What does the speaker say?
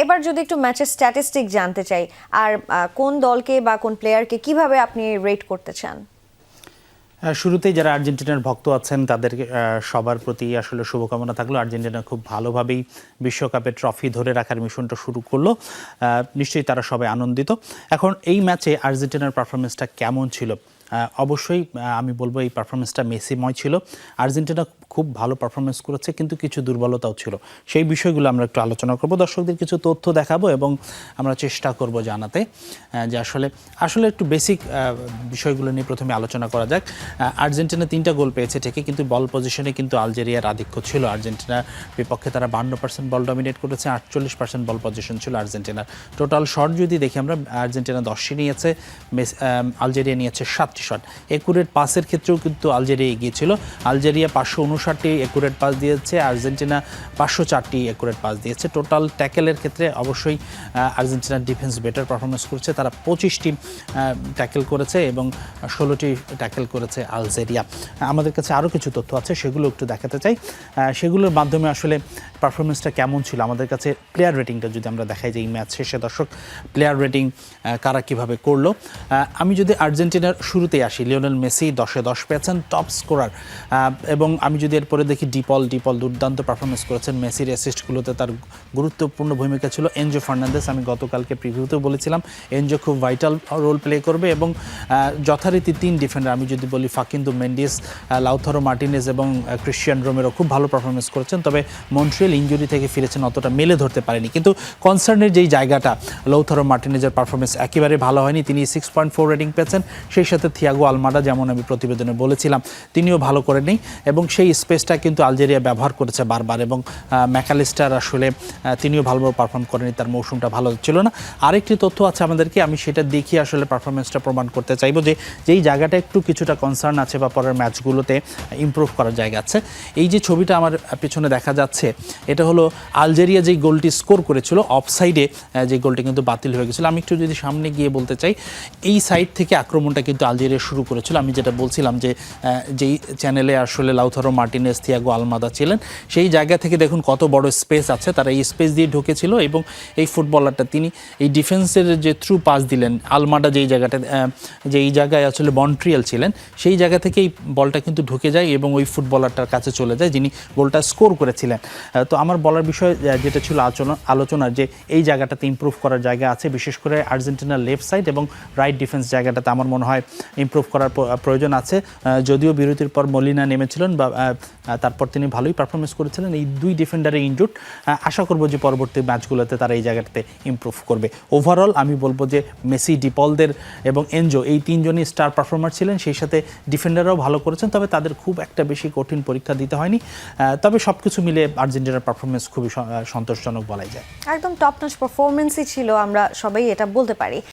এবার যদি একটু ম্যাচের স্ট্যাটিস্টিক জানতে চাই, আর কোন দলকে বা কোন প্লেয়ারকে কিভাবে আপনি রেট করতে চান? শুরুতেই যারা আর্জেন্টিনার ভক্ত আছেন তাদের সবার প্রতি আসলে শুভকামনা থাকলো। আর্জেন্টিনা খুব ভালোভাবেই বিশ্বকাপের ট্রফি ধরে রাখার মিশনটা শুরু করলো। নিশ্চয়ই তারা সবাই আনন্দিত। এখন এই ম্যাচে আর্জেন্টিনার পারফরমেন্সটা কেমন ছিল? অবশ্যই আমি বলবো এই পারফরমেন্সটা মেসিময় ছিল। আর্জেন্টিনা খুব ভালো পারফরমেন্স করেছে, কিন্তু কিছু দুর্বলতাও ছিল। সেই বিষয়গুলো আমরা একটু আলোচনা করব, দর্শকদের কিছু তথ্য দেখাবো এবং আমরা চেষ্টা করব জানাতে যে আসলে একটু বেসিক বিষয়গুলো নিয়ে প্রথমে আলোচনা করা যাক। আর্জেন্টিনা 3টা গোল পেয়েছে ঠিকই, কিন্তু বল পজিশনে কিন্তু আলজেরিয়ার আধিক্য ছিল। আর্জেন্টিনার বিপক্ষে তারা 52% বল ডমিনেট করেছে, 48% বল পজিশন ছিল আর্জেন্টিনার। টোটাল শট যদি দেখি আমরা, আর্জেন্টিনা 10টি নিয়েছে, আলজেরিয়া নিয়েছে 7টি শট। একুরেট পাসের ক্ষেত্রেও কিন্তু আলজেরিয়া এগিয়ে ছিল। আলজেরিয়া 559টি একুরেট পাস দিয়েছে, আর্জেন্টিনা 504টি একুরেট পাস দিয়েছে। টোটাল ট্যাকেলের ক্ষেত্রে অবশ্যই আর্জেন্টিনার ডিফেন্স বেটার পারফরমেন্স করেছে। তারা 25টি ট্যাকেল করেছে এবং 16টি ট্যাকেল করেছে আলজেরিয়া। আমাদের কাছে আরও কিছু তথ্য আছে, সেগুলো একটু দেখাতে চাই। সেগুলোর মাধ্যমে আসলে পারফরমেন্সটা কেমন ছিল আমাদের কাছে। প্লেয়ার রেটিংটা যদি আমরা দেখাই যে এই ম্যাচ শেষে দর্শক প্লেয়ার রেটিং কারা কীভাবে করলো। আমি যদি আর্জেন্টিনার শুরুতেই আসি, লিওনেল মেসি 10-এ 10 পেয়েছেন, টপ স্কোরার। এবং আমি যদি এরপরে দেখি ডিপল দুর্দান্ত পারফরমেন্স করেছেন। মেসির অ্যাসিস্টগুলোতে তার গুরুত্বপূর্ণ ভূমিকা ছিল। এনজো ফার্নান্দেস, আমি গতকালকে প্রিভিউতেও বলেছিলাম এনজো খুব ভাইটাল রোল প্লে করবে। এবং যথারীতি 3 ডিফেন্ডার আমি যদি বলি, ফাকিন্দো মেন্ডিস, লাউথারো মার্টিনেজ এবং ক্রিশ্চিয়ান রোমেরো খুব ভালো পারফরমেন্স করেছেন। তবে মন্ট্রিয়াল ইনজুরি থেকে ফিরেছেন, অতটা মেলে ধরতে পারেনি। কিন্তু কনসার্নের যেই জায়গাটা, লাউথারো মার্টিনেজের পারফরমেন্স একেবারে ভালো হয়নি। তিনি 6.4 রেটিং পেয়েছেন। সেই সাথে থিয়াগো আলমাডা, যেমন আমি প্রতিবেদনে বলেছিলাম, তিনিও ভালো করেননি। এবং সেই স্পেসটা কিন্তু আলজেরিয়া ব্যবহার করেছে বারবার। এবং ম্যাকালিস্টার আসলে তিনিও ভালোভাবে পারফর্ম করেনি, তার মৌসুমটা ভালো ছিল না। আরেকটি তথ্য আছে আমাদেরকে, আমি সেটা দেখিয়ে আসলে পারফরমেন্সটা প্রমাণ করতে চাইবো যে যেই জায়গাটা একটু কিছুটা কনসার্ন আছে বা পরের ম্যাচগুলোতে ইমপ্রুভ করার জায়গা আছে। এই যে ছবিটা আমার পেছনে দেখা যাচ্ছে, এটা হলো আলজেরিয়া যেই গোলটি স্কোর করেছিল অফসাইডে, যে গোলটি কিন্তু বাতিল হয়ে গেছিলো। আমি একটু যদি সামনে গিয়ে বলতে চাই, এই সাইড থেকে আক্রমণটা কিন্তু আলজেরিয়া শুরু করেছিল। আমি যেটা বলছিলাম যে যেই চ্যানেলে আসলে লাউথারো মার্টিনেজ, থিয়াগো আলমাদা ছিলেন, সেই জায়গা থেকে দেখুন কত বড় স্পেস আছে, তারা এই স্পেস দিয়ে ঢুকেছিল। এবং এই ফুটবলারটা তিনি এই ডিফেন্সের যে থ্রু পাস দিলেন, আলমাডা যেই জায়গায় আসলে মন্ট্রিয়াল ছিলেন, সেই জায়গা থেকে এই বলটা কিন্তু ঢুকে যায় এবং ওই ফুটবলারটার কাছে চলে যায় যিনি গোলটা স্কোর করেছিলেন। তো আমার বলার বিষয় যেটা ছিল আলোচনার, যে এই জায়গাটাতে ইমপ্রুভ করার জায়গা আছে, বিশেষ করে আর্জেন্টিনার লেফট সাইড এবং রাইট ডিফেন্স জায়গাটাতে আমার মনে হয় ইমপ্রুভ করার প্রয়োজন আছে। যদিও বিরতির পর মলিনা নেমেছিলেন বা তারপর তিনি ভালোই পারফরমেন্স করেছিলেন। এই 2 ডিফেন্ডারে ইনজুড, আশা করব যে পরবর্তী ম্যাচগুলোতে তারা এই জায়গাটাতে ইমপ্রুভ করবে। ওভারঅল আমি বলবো যে মেসি, ডিপলদের এবং এনজো, এই 3 জনই স্টার পারফর্মার ছিলেন। সেই সাথে ডিফেন্ডাররাও ভালো করেছেন, তবে তাদের খুব একটা বেশি কঠিন পরীক্ষা দিতে হয়নি। তবে সব কিছু মিলে আর্জেন্টিনার পারফরমেন্স খুবই সন্তোষজনক বলাই যায়। একদম টপ নচ পারফরমেন্সই ছিল, আমরা সবাই এটা বলতে পারি।